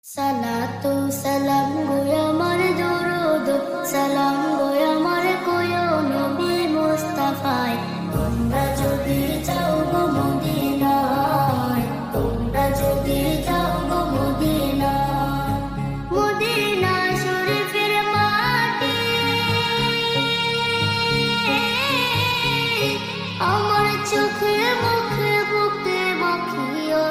সালাতু সালাম গো আমার দরুদ সালাম গো আমার কোয় নবী মুস্তাফায় তোমরা যদি যাও গো মদিনায় তোমরা যদি যাও গো মদিনায় মদিনা শরীফের মাটি আমার চোখে মুখে বুকে মাখিয়া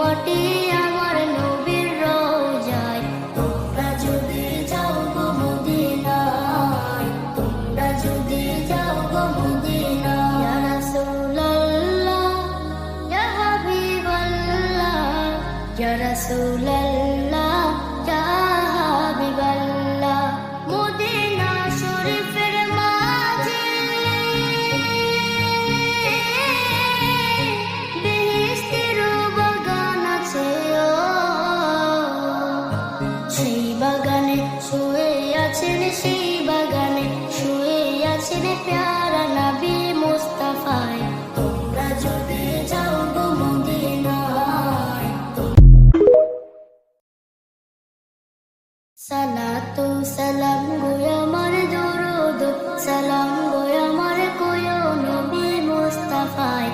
মাটি আমার নবীর রওজায় তোমরা যদি যাও গো মদিনায় তোমরা যদি যাও গো মদিনায় ইয়া রাসূলুল্লাহ ইয়া হাবিবাল্লাহ ইয়া রাসূলুল্লাহ ইয়া হাবিবাল্লাহ মদিনা শরীফের মাঝে সেই বাগানে শুয়ে আছেন সেই বাগানে শুয়ে আছেন প্যারা নবী মুস্তাফায় তোমরা যদি যাও গো মদিনায় সালাতু সালাম গো আমার দরুদ সালাম গো